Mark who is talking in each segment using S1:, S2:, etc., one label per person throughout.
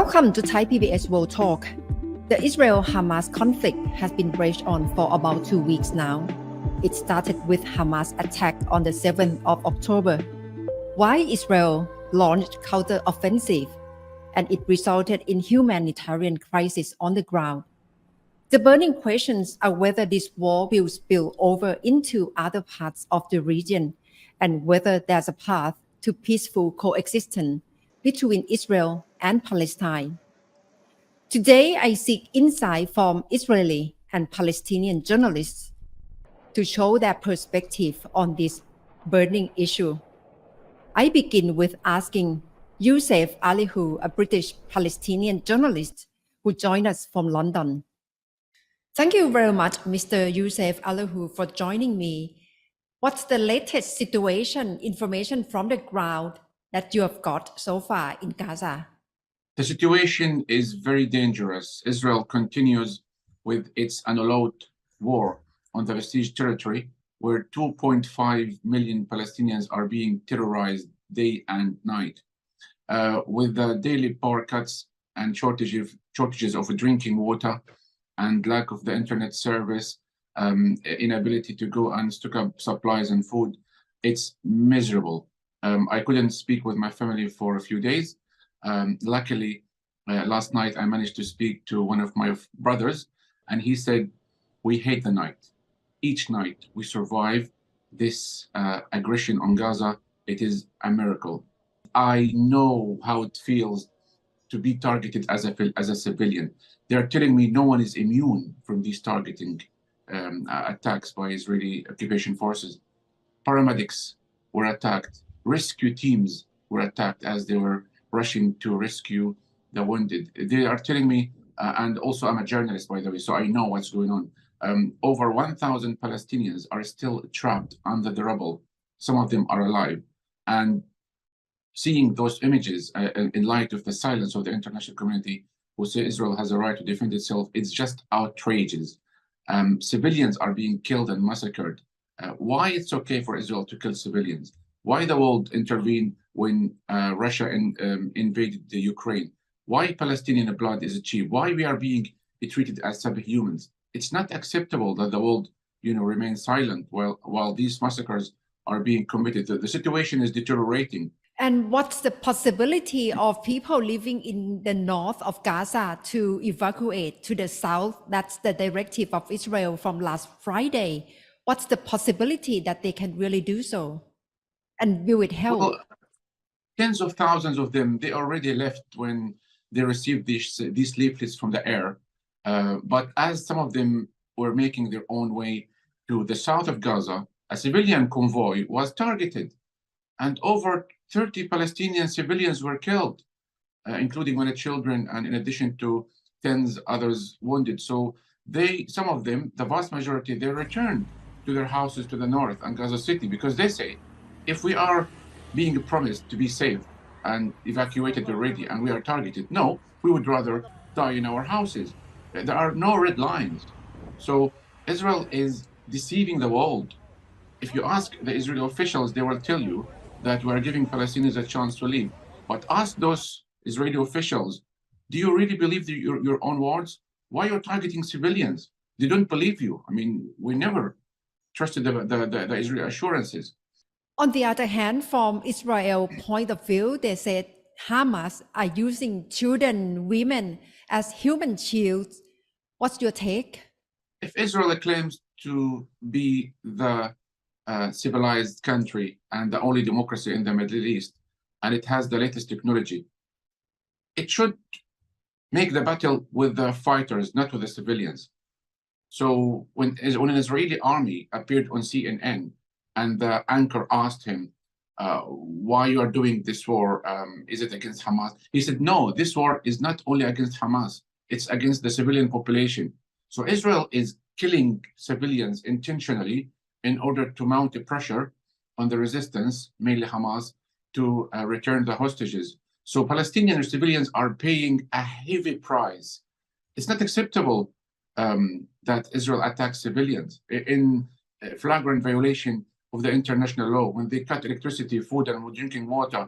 S1: Welcome to Thai PBS World Talk. The Israel-Hamas conflict has been raged on for about 2 weeks now. It started with Hamas attack on the 7th of October, while Israel launched counter-offensive, and it resulted in humanitarian crisis on the ground. The burning questions are whether this war will spill over into other parts of the region and whether there's a path to peaceful coexistence between Israel and Palestine. Today, I seek insight from Israeli and Palestinian journalists to show their perspective on this burning issue. I begin with asking Yousef Alhelou, a British-Palestinian journalist who joined us from London. Thank you very much, Mr. Yousef Alhelou, for joining me. What's the latest information from the ground that you have got so far in Gaza?
S2: The situation is very dangerous. Israel continues with its unallowed war on the besieged territory, where 2.5 million Palestinians are being terrorized day and night. With the daily power cuts and shortages of drinking water and lack of the internet service, inability to go and stock up supplies and food, it's miserable. I couldn't speak with my family for a few days. Luckily, last night I managed to speak to one of my brothers, and he said, "We hate the night. Each night we survive this aggression on Gaza. It is a miracle." I know how it feels to be targeted as a civilian. They're telling me no one is immune from these targeting attacks by Israeli occupation forces. Paramedics were attacked. Rescue teams were attacked as they were rushing to rescue the wounded. They are telling me, and also I'm a journalist, by the way, so I know what's going on. Over 1,000 Palestinians are still trapped under the rubble. Some of them are alive. And seeing those images in light of the silence of the international community who say Israel has a right to defend itself, it's just outrageous. Civilians are being killed and massacred. Why it's okay for Israel to kill civilians? Why the world intervened when Russia invaded the Ukraine? Why Palestinian blood is achieved? Why we are being treated as subhumans? It's not acceptable that the world, remains silent while these massacres are being committed. The situation is deteriorating.
S1: And what's the possibility of people living in the north of Gaza to evacuate to the south? That's the directive of Israel from last Friday. What's the possibility that they can really do so? And will it help?
S2: Well, tens of thousands of them, they already left when they received these leaflets from the air. But as some of them were making their own way to the south of Gaza, a civilian convoy was targeted, and over 30 Palestinian civilians were killed, including women and children, and in addition to tens others wounded. So some of them, the vast majority, they returned to their houses to the north and Gaza City, because they say, if we are being promised to be safe and evacuated already and we are targeted, no, we would rather die in our houses. There are no red lines. So Israel is deceiving the world. If you ask the Israeli officials, they will tell you that we are giving Palestinians a chance to leave. But ask those Israeli officials, do you really believe your own words? Why are you targeting civilians? They don't believe you. I mean, we never trusted the Israeli assurances.
S1: On the other hand, from Israel's point of view, they said Hamas are using children, women as human shields. What's your take?
S2: If Israel claims to be the civilized country and the only democracy in the Middle East, and it has the latest technology, it should make the battle with the fighters, not with the civilians. So when an Israeli army appeared on CNN and the anchor asked him, why you are doing this war, is it against Hamas? He said, no, this war is not only against Hamas, it's against the civilian population. So Israel is killing civilians intentionally in order to mount a pressure on the resistance, mainly Hamas, to return the hostages. So Palestinian civilians are paying a heavy price. It's not acceptable that Israel attacks civilians in flagrant violation of the international law, when they cut electricity, food, and drinking water.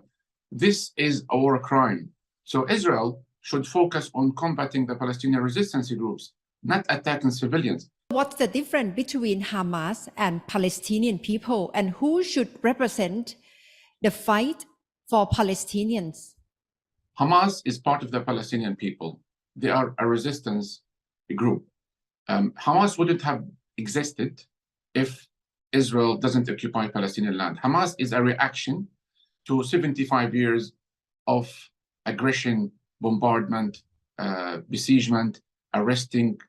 S2: This is a war crime. So Israel should focus on combating the Palestinian resistance groups, not attacking civilians.
S1: What's the difference between Hamas and Palestinian people, and who should represent the fight for Palestinians?
S2: Hamas is part of the Palestinian people. They are a resistance group. Hamas wouldn't have existed if Israel doesn't occupy Palestinian land. Hamas is a reaction to 75 years of aggression, bombardment, besiegement, arresting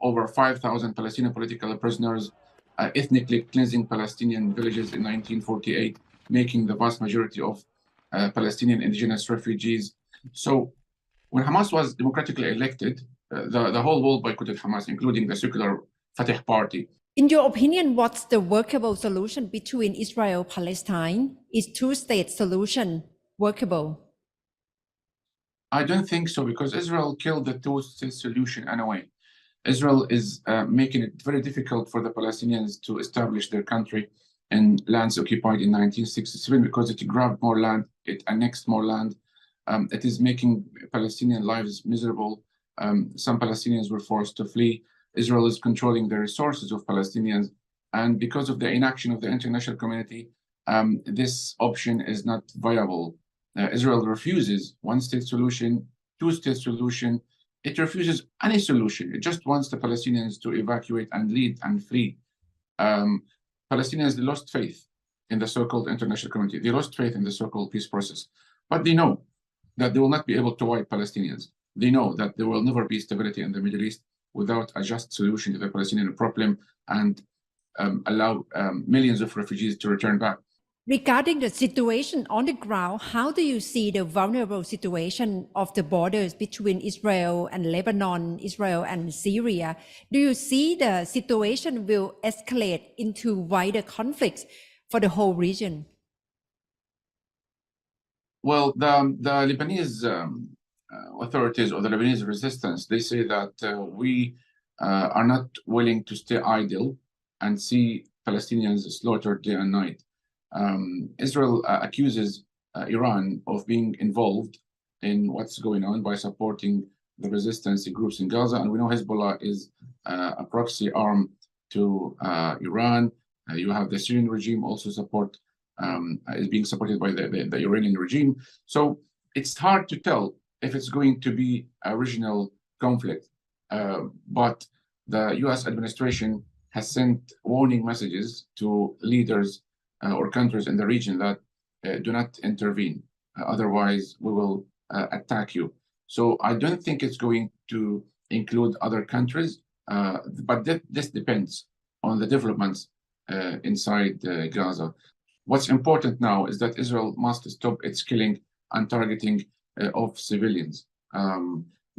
S2: over 5,000 Palestinian political prisoners, ethnically cleansing Palestinian villages in 1948, making the vast majority of Palestinian indigenous refugees. So when Hamas was democratically elected, the whole world boycotted Hamas, including the secular Fatah party.
S1: In your opinion, what's the workable solution between Israel and Palestine? Is two-state solution workable?
S2: I don't think so, because Israel killed the two-state solution anyway. Israel is making it very difficult for the Palestinians to establish their country in lands occupied in 1967 because it grabbed more land, it annexed more land. It is making Palestinian lives miserable. Some Palestinians were forced to flee. Israel is controlling the resources of Palestinians. And because of the inaction of the international community, this option is not viable. Israel refuses one-state solution, two-state solution. It refuses any solution. It just wants the Palestinians to evacuate and lead and flee. Palestinians lost faith in the so-called international community. They lost faith in the so-called peace process. But they know that they will not be able to wipe Palestinians. They know that there will never be stability in the Middle East without a just solution to the Palestinian problem and allow millions of refugees to return back.
S1: Regarding the situation on the ground, how do you see the vulnerable situation of the borders between Israel and Lebanon, Israel and Syria? Do you see the situation will escalate into wider conflicts for the whole region?
S2: Well, the Lebanese authorities or the Lebanese resistance, they say that we are not willing to stay idle and see Palestinians slaughtered day and night. Israel accuses Iran of being involved in what's going on by supporting the resistance groups in Gaza. And we know Hezbollah is a proxy arm to Iran. You have the Syrian regime also is being supported by the Iranian regime. So it's hard to tell if it's going to be a regional conflict. But the US administration has sent warning messages to leaders or countries in the region that do not intervene. Otherwise, we will attack you. So I don't think it's going to include other countries, but this depends on the developments inside Gaza. What's important now is that Israel must stop its killing and targeting of civilians.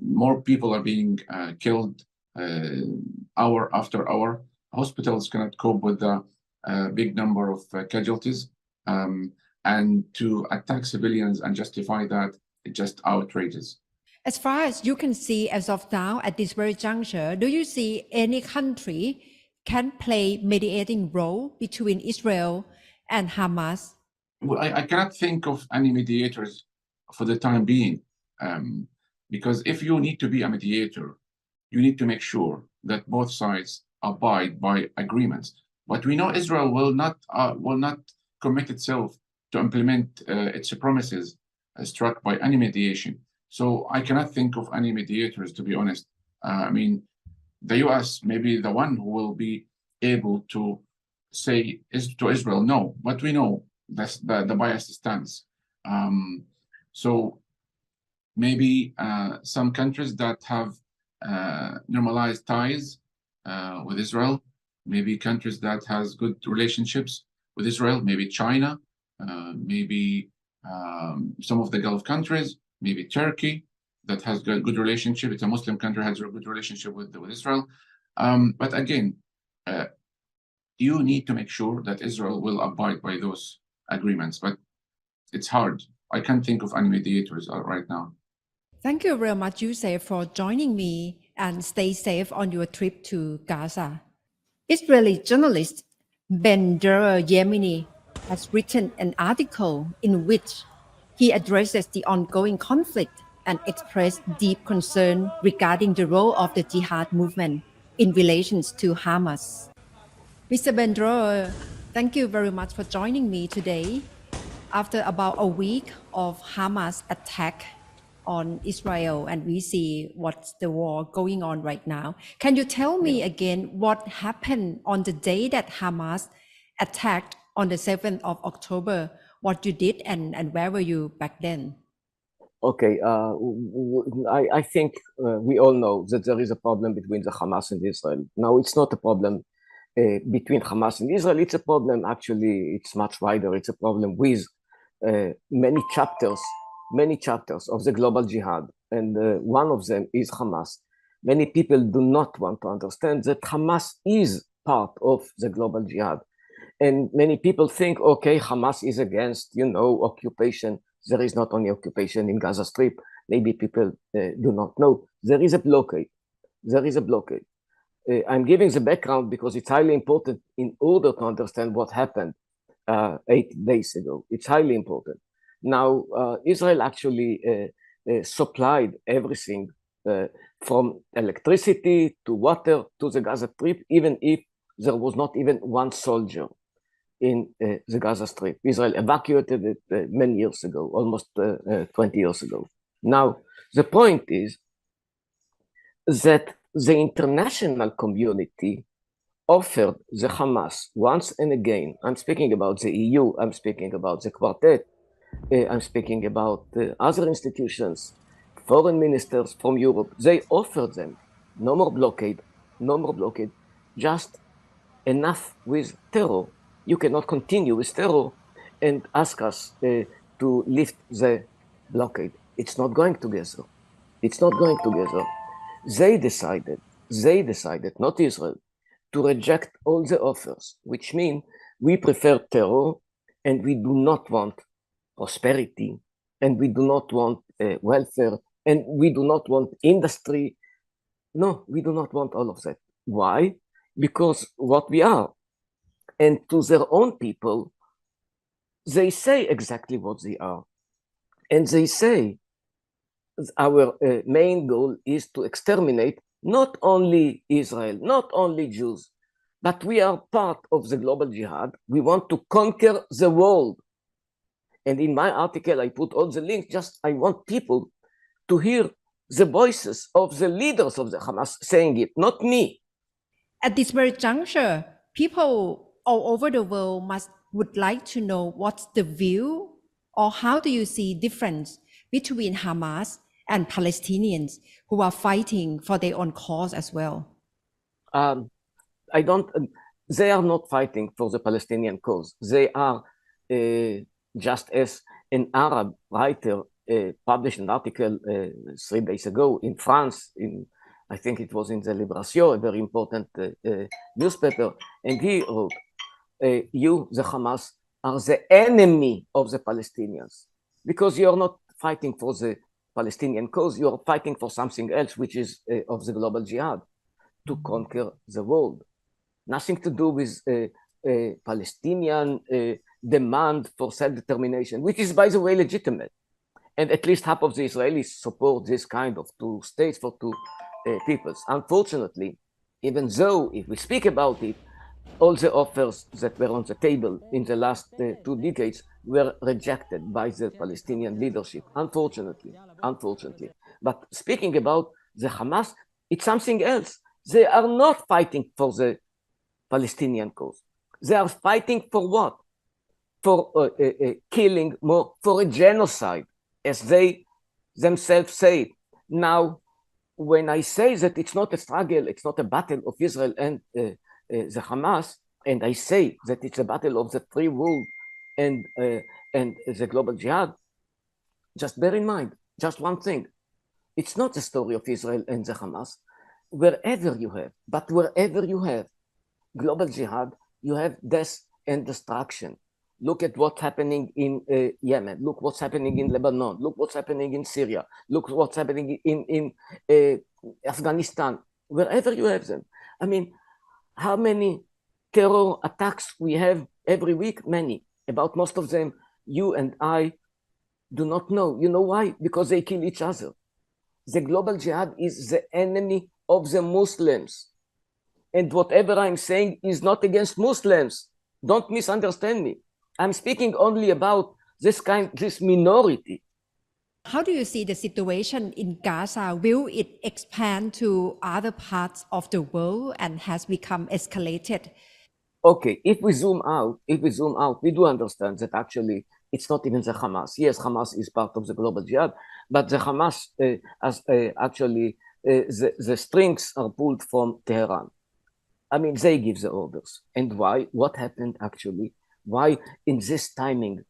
S2: More people are being killed hour after hour. Hospitals cannot cope with the big number of casualties, and to attack civilians and justify that, it just outrageous.
S1: As far as you can see as of now at this very juncture, do you see any country can play mediating role between Israel and Hamas?
S2: Well, I cannot think of any mediators for the time being, because if you need to be a mediator, you need to make sure that both sides abide by agreements. But we know Israel will not commit itself to implement its promises struck by any mediation. So I cannot think of any mediators, to be honest. I mean, the US may be the one who will be able to say to Israel no, but we know that's the biased stance. So maybe some countries that have normalized ties with Israel, maybe countries that has good relationships with Israel, maybe China, maybe some of the Gulf countries, maybe Turkey that has got good relationship. It's a Muslim country, has a good relationship with Israel. But again, you need to make sure that Israel will abide by those agreements. But it's hard. I can't think of any mediators right now.
S1: Thank you very much, Yousef, for joining me, and stay safe on your trip to Gaza. Israeli journalist Ben Dror Yemini has written an article in which he addresses the ongoing conflict and expressed deep concern regarding the role of the Jihad movement in relation to Hamas. Mr. Ben Dror, thank you very much for joining me today. After about a week of Hamas attack on Israel, and we see what's the war going on right now. Can you tell me again what happened on the day that Hamas attacked on the 7th of October? What you did and where were you back then?
S3: Okay, I think we all know that there is a problem between the Hamas and Israel. Now, it's not a problem between Hamas and Israel. It's a problem, actually, it's much wider. It's a problem with many chapters of the global jihad. And one of them is Hamas. Many people do not want to understand that Hamas is part of the global jihad. And many people think, okay, Hamas is against, occupation. There is not only occupation in Gaza Strip. Maybe people do not know. There is a blockade. I'm giving the background because it's highly important in order to understand what happened 8 days ago. It's highly important. Now, Israel actually supplied everything from electricity to water to the Gaza Strip, even if there was not even one soldier in the Gaza Strip. Israel evacuated it many years ago, almost 20 years ago. Now, the point is that the international community offered the Hamas once and again. I'm speaking about the EU, I'm speaking about the Quartet, I'm speaking about other institutions, foreign ministers from Europe. They offered them no more blockade, just enough with terror. You cannot continue with terror and ask us to lift the blockade. It's not going together. They decided, not Israel, to reject all the offers, which mean we prefer terror and we do not want prosperity and we do not want welfare and we do not want industry. No, we do not want all of that. Why? Because what we are. And to their own people, they say exactly what they are. And they say, our main goal is to exterminate not only Israel, not only Jews, but we are part of the global jihad. We want to conquer the world. And in my article, I put all the links, I want people to hear the voices of the leaders of the Hamas saying it, not me.
S1: At this very juncture, people all over the world would like to know what's the view or how do you see difference between Hamas and Palestinians who are fighting for their own cause as well?
S3: They are not fighting for the Palestinian cause. They are, just as an Arab writer published an article 3 days ago in France, I think it was in the Libération, a very important newspaper, and he wrote, you, the Hamas, are the enemy of the Palestinians because you are not fighting for the Palestinian cause, you are fighting for something else, which is of the global jihad, to conquer the world. Nothing to do with Palestinian demand for self-determination, which is, by the way, legitimate. And at least half of the Israelis support this kind of two states for two peoples. Unfortunately, even though if we speak about it, all the offers that were on the table in the last 2 decades were rejected by the Palestinian leadership, unfortunately. But speaking about the Hamas, it's something else. They are not fighting for the Palestinian cause. They are fighting for what? For killing more, for a genocide, as they themselves say. Now, when I say that it's not a struggle, it's not a battle of Israel and the Hamas, and I say that it's a battle of the free world and the global jihad, just bear in mind, just one thing. It's not the story of Israel and the Hamas. Wherever you have global jihad, you have death and destruction. Look at what's happening in Yemen. Look what's happening in Lebanon. Look what's happening in Syria. Look what's happening in Afghanistan. Wherever you have them. I mean, how many terror attacks we have every week? Many. About most of them, you and I do not know. You know why? Because they kill each other. The global jihad is the enemy of the Muslims. And whatever I'm saying is not against Muslims. Don't misunderstand me. I'm speaking only about this minority.
S1: How do you see the situation in Gaza? Will it expand to other parts of the world and has become escalated?
S3: Okay, if we zoom out, we do understand that actually it's not even the Hamas. Yes, Hamas is part of the global jihad, but the Hamas, the strings are pulled from Tehran. I mean, they give the orders. And why? What happened actually? Why in this timing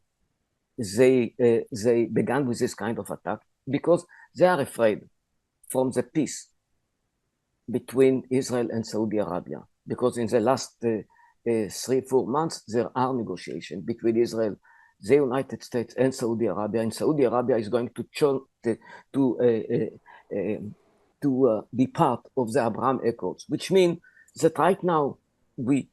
S3: they began with this kind of attack? Because they are afraid from the peace between Israel and Saudi Arabia. Because in the last 3-4 months, there are negotiations between Israel, the United States, and Saudi Arabia. And Saudi Arabia is going to be part of the Abraham Accords, which means that right now we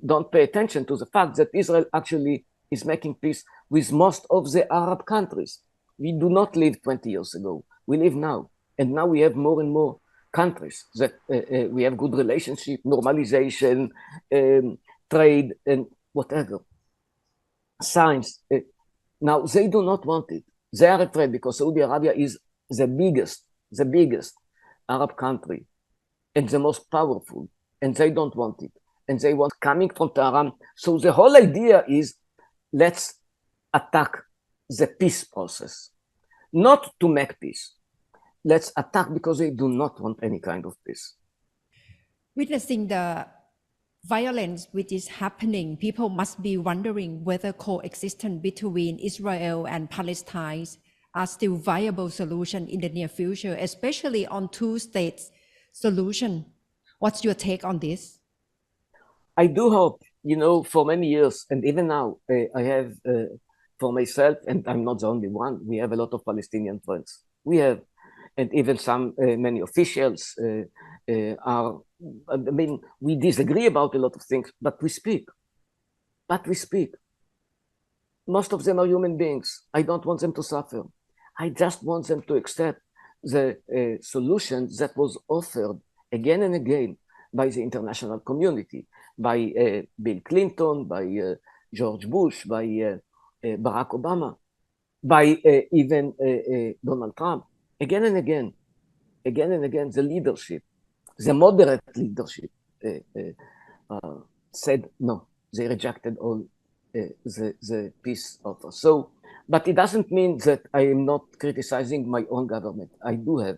S3: don't pay attention to the fact that Israel actually is making peace with most of the Arab countries. We do not live 20 years ago. We live now. And now we have more and more countries that we have good relationship, normalization, trade, and whatever. Science. Now, they do not want it. They are afraid because Saudi Arabia is the biggest Arab country and the most powerful, and they don't want it. And they want coming from Tehran. So the whole idea is, let's attack the peace process, not to make peace. Let's attack because they do not want any kind of peace.
S1: Witnessing the violence which is happening, people must be wondering whether coexistence between Israel and Palestine are still viable solution in the near future, especially on two-state solution. What's your take on this?
S3: I do hope, for many years, and even now, I have, for myself, and I'm not the only one, we have a lot of Palestinian friends. We have, and even many officials we disagree about a lot of things, but we speak. Most of them are human beings. I don't want them to suffer. I just want them to accept the solution that was offered again and again by the international community, by Bill Clinton, by George Bush, by Barack Obama, by even Donald Trump. Again and again, the leadership, the moderate leadership said no. They rejected all the peace offer. So, but it doesn't mean that I am not criticizing my own government. I do have.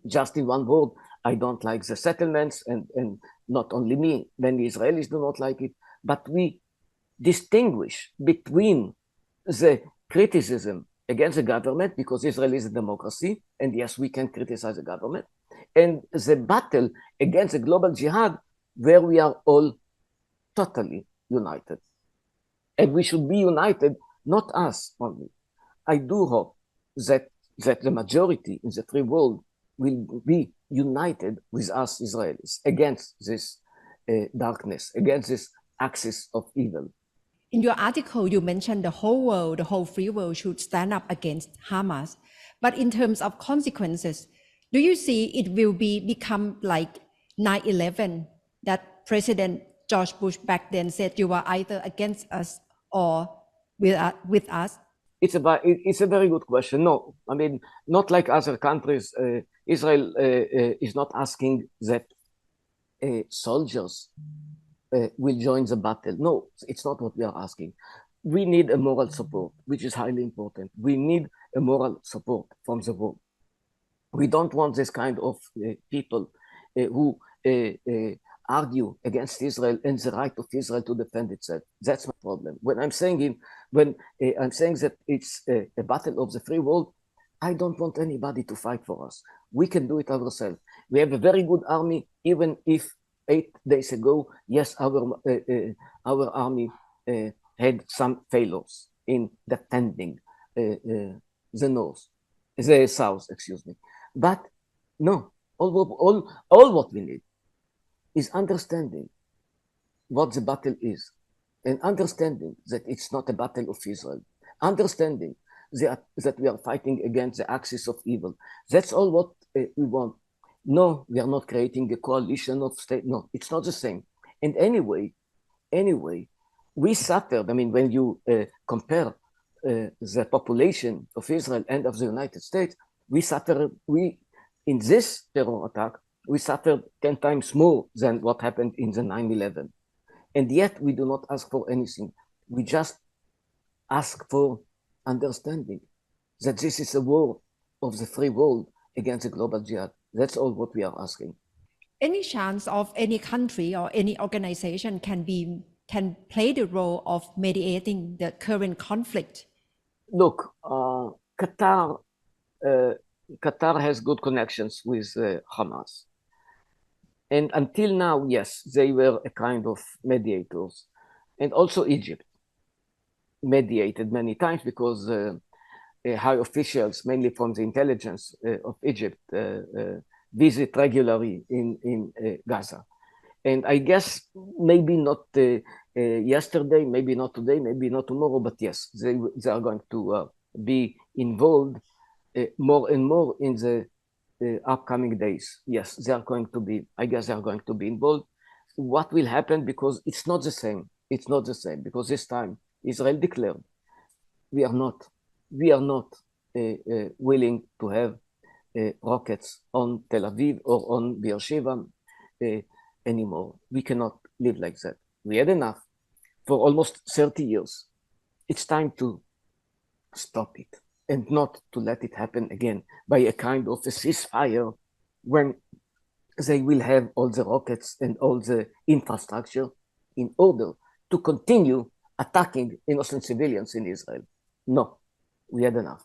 S3: Just in one word, I don't like the settlements, and not only me, many Israelis do not like it, but we distinguish between the criticism against the government, because Israel is a democracy, and yes, we can criticize the government, and the battle against the global jihad, where we are all totally united. And we should be united, not us only. I do hope that the majority in the free world will be united with us Israelis against this darkness, against this axis of evil.
S1: In your article, you mentioned the whole world, the whole free world should stand up against Hamas. But in terms of consequences, do you see it will become like 9/11, that President George Bush back then said you are either against us or with us?
S3: It's a very good question. No, I mean, not like other countries. Israel is not asking that soldiers will join the battle. No, it's not what we are asking. We need a moral support, which is highly important. We need a moral support from the world. We don't want this kind of people who argue against Israel and the right of Israel to defend itself. That's my problem. When I'm saying that it's a battle of the free world, I don't want anybody to fight for us. We can do it ourselves. We have a very good army, even if 8 days ago, yes, our army had some failures in defending the south, excuse me. But no, all what we need is understanding what the battle is, and understanding that it's not a battle of Israel, understanding that we are fighting against the axis of evil. That's all what we want. No, we are not creating a coalition of states. No, it's not the same. And anyway, we suffered. I mean, when you compare the population of Israel and of the United States, in this terror attack, we suffered 10 times more than what happened in the 9/11. And yet we do not ask for anything. We just ask for understanding that this is a war of the free world against the global jihad. That's all what we are asking.
S1: Any chance of any country or any organization can play the role of mediating the current conflict?
S3: Look, Qatar has good connections with Hamas. And until now, yes, they were a kind of mediators. And also Egypt mediated many times because high officials, mainly from the intelligence of Egypt, visit regularly in Gaza. And I guess maybe not yesterday, maybe not today, maybe not tomorrow, but yes, they are going to be involved more and more in the upcoming days. Yes, they are going to be, I guess they are going to be involved. What will happen? Because it's not the same. It's not the same because this time Israel declared we are not willing to have rockets on Tel Aviv or on Beersheba anymore. We cannot live like that. We had enough for almost 30 years. It's time to stop it and not to let it happen again by a kind of a ceasefire when they will have all the rockets and all the infrastructure in order to continue attacking innocent civilians in Israel. No, we had enough.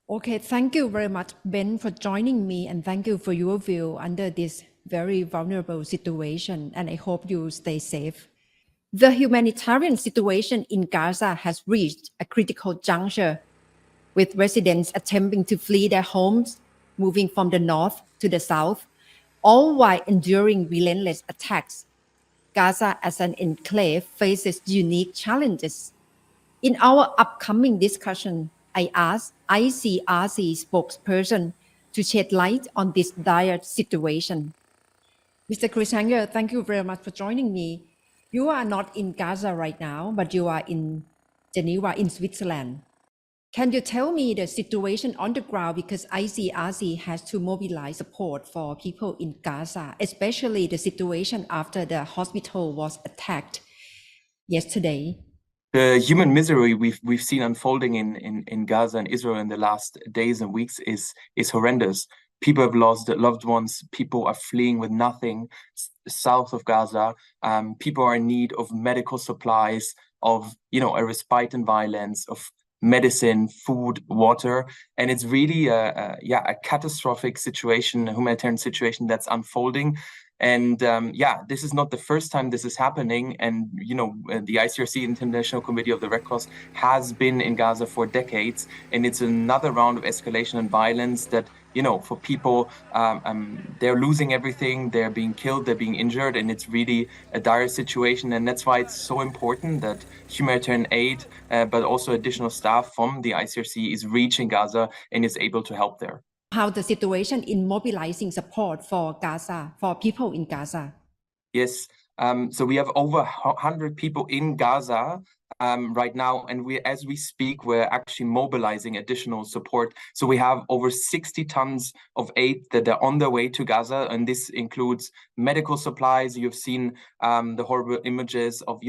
S1: Okay, thank you very much, Ben, for joining me, and thank you for your view under this very vulnerable situation, and I hope you stay safe. The humanitarian situation in Gaza has reached a critical juncture, with residents attempting to flee their homes, moving from the north to the south, all while enduring relentless attacks. Gaza as an enclave faces unique challenges. In our upcoming discussion, I asked ICRC spokesperson to shed light on this dire situation. Mr. Chris Hanger, thank you very much for joining me. You are not in Gaza right now, but you are in Geneva, in Switzerland. Can you tell me the situation on the ground, because ICRC has to mobilize support for people in Gaza, especially the situation after the hospital was attacked yesterday?
S4: The human misery we've seen unfolding in Gaza and Israel in the last days and weeks is horrendous. People have lost loved ones. People are fleeing with nothing south of Gaza. People are in need of medical supplies, of a respite in violence, of medicine, food, water, and it's really a catastrophic situation, a humanitarian situation that's unfolding. And this is not the first time this is happening. And the ICRC, International Committee of the Red Cross, has been in Gaza for decades, and it's another round of escalation and violence that for people, they're losing everything, they're being killed, they're being injured, and it's really a dire situation. And that's why it's so important that humanitarian aid, but also additional staff from the ICRC is reaching Gaza and is able to help there.
S1: How the situation in mobilizing support for Gaza, for people in Gaza?
S4: Yes, so we have over 100 people in Gaza right now, and as we speak, we're actually mobilizing additional support. So we have over 60 tons of aid that are on their way to Gaza, and this includes medical supplies. You've seen the horrible images of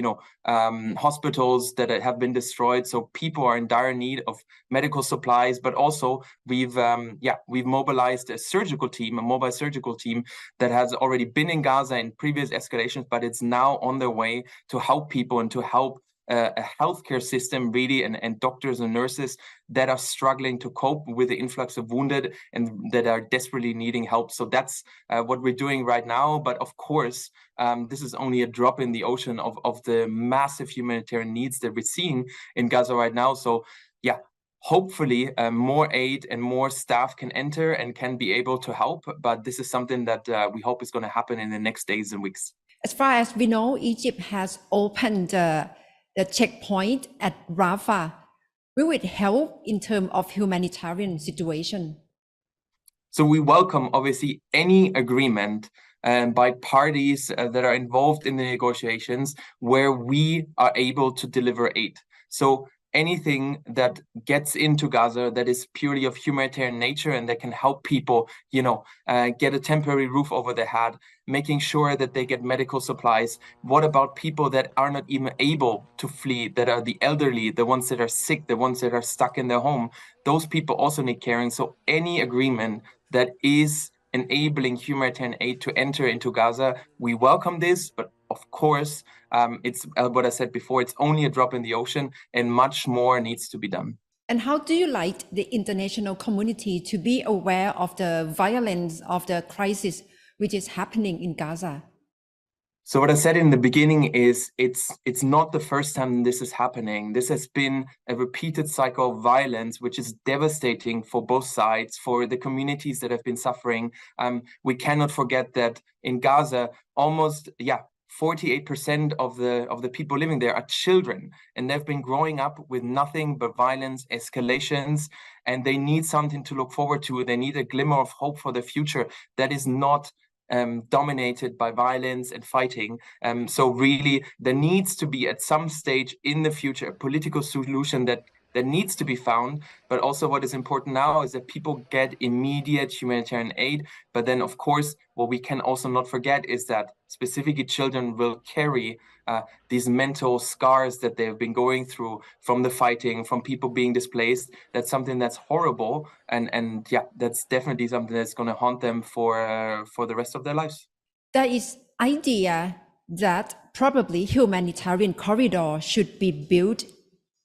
S4: hospitals that have been destroyed. So people are in dire need of medical supplies, but also we've mobilized a mobile surgical team that has already been in Gaza in previous escalations, but it's now on their way to help people and to help a healthcare system really, and doctors and nurses that are struggling to cope with the influx of wounded and that are desperately needing help. So that's what we're doing right now. But of course, this is only a drop in the ocean of the massive humanitarian needs that we're seeing in Gaza right now. So hopefully more aid and more staff can enter and can be able to help. But this is something that we hope is going to happen in the next days and weeks.
S1: As far as we know, Egypt has opened the checkpoint at Rafah, will it help in terms of humanitarian situation?
S4: So we welcome, obviously, any agreement by parties that are involved in the negotiations where we are able to deliver aid. So anything that gets into Gaza that is purely of humanitarian nature and that can help people, get a temporary roof over their head, making sure that they get medical supplies. What about people that are not even able to flee, that are the elderly, the ones that are sick, the ones that are stuck in their home? Those people also need caring. So any agreement that is enabling humanitarian aid to enter into Gaza, we welcome this, but of course, it's what I said before, it's only a drop in the ocean and much more needs to be done.
S1: And how do you like the international community to be aware of the violence of the crisis which is happening in Gaza?
S4: So what I said in the beginning is it's not the first time this is happening. This has been a repeated cycle of violence, which is devastating for both sides, for the communities that have been suffering. We cannot forget that in Gaza, almost 48% of the people living there are children, and they've been growing up with nothing but violence, escalations, and they need something to look forward to. They need a glimmer of hope for the future that is not dominated by violence and fighting. So really, there needs to be at some stage in the future a political solution that needs to be found. But also what is important now is that people get immediate humanitarian aid. But then, of course, what we can also not forget is that specifically children will carry these mental scars that they've been going through from the fighting, from people being displaced. That's something that's horrible. And that's definitely something that's going to haunt them for the rest of their lives.
S1: There is idea that probably humanitarian corridor should be built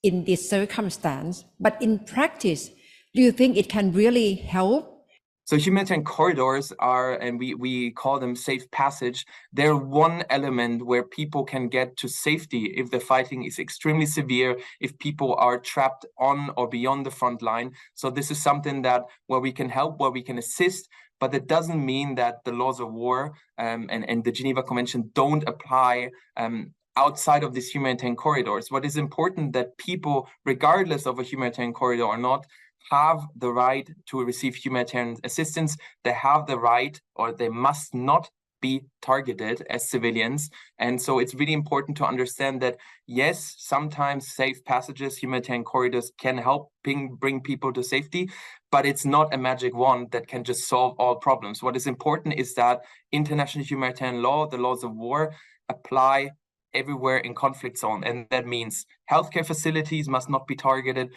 S1: in this circumstance, but in practice, do you think it can really help?
S4: So humanitarian corridors are, and we call them safe passage, they're one element where people can get to safety if the fighting is extremely severe, if people are trapped on or beyond the front line. So this is something that where we can help, where we can assist, but that doesn't mean that the laws of war and the Geneva Convention don't apply outside of these humanitarian corridors. What is important that people, regardless of a humanitarian corridor or not, have the right to receive humanitarian assistance. They have the right, or they must not be targeted as civilians. And so it's really important to understand that, yes, sometimes safe passages, humanitarian corridors can help bring people to safety, but it's not a magic wand that can just solve all problems. What is important is that international humanitarian law, the laws of war, apply everywhere in conflict zone. And that means healthcare facilities must not be targeted,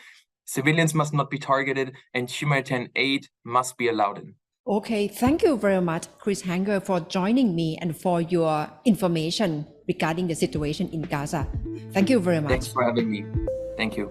S4: civilians must not be targeted, and humanitarian aid must be allowed in.
S1: Okay, thank you very much, Chris Hanger, for joining me and for your information regarding the situation in Gaza. Thank you very much.
S4: Thanks for having me. Thank you.